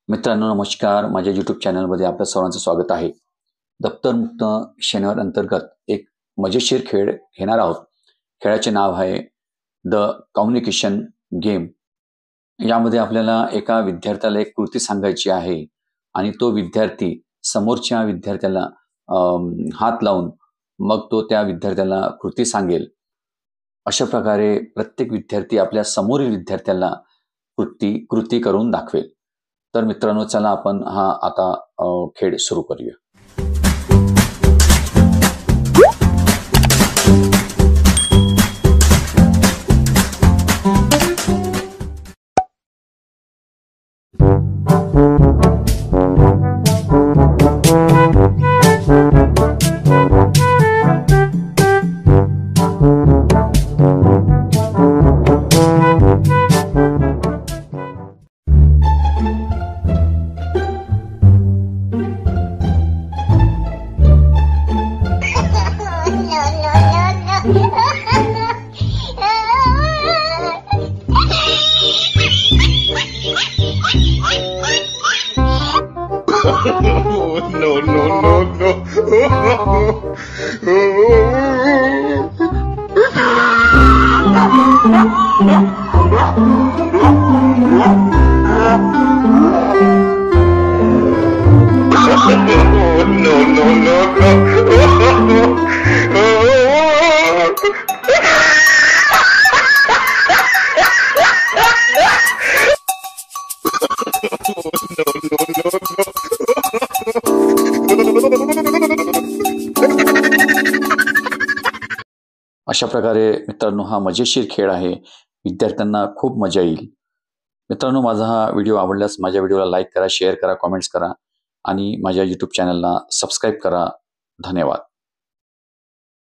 मित्रांनो नमस्कार. माझ्या यूट्यूब चॅनलमध्ये आपल्या सर्वांचं स्वागत आहे. दप्तरमुक्त शनिवार अंतर्गत एक मजेशीर खेळ घेणार आहोत. खेळाचे नाव आहे द कम्युनिकेशन गेम. यामध्ये आपल्याला एका विद्यार्थ्याला एक कृती सांगायची आहे आणि तो विद्यार्थी समोरच्या विद्यार्थ्याला हात लावून मग तो त्या विद्यार्थ्याला कृती सांगेल. अशा प्रकारे प्रत्येक विद्यार्थी आपल्या समोरील विद्यार्थ्याला कृती करून दाखवेल. तर मित्रांनो चला आपण हा आता खेळ सुरू करूया. अशा प्रकारे मित्रांनो हा मजेशीर खेळ आहे. विद्यार्थ्यांना खूप मजा येईल. मित्रांनो माझा हा व्हिडिओ आवडल्यास माझ्या व्हिडिओला लाईक करा, शेअर करा, कमेंट्स करा आणि माझ्या यूट्यूब चॅनलला सबस्क्राईब करा. धन्यवाद.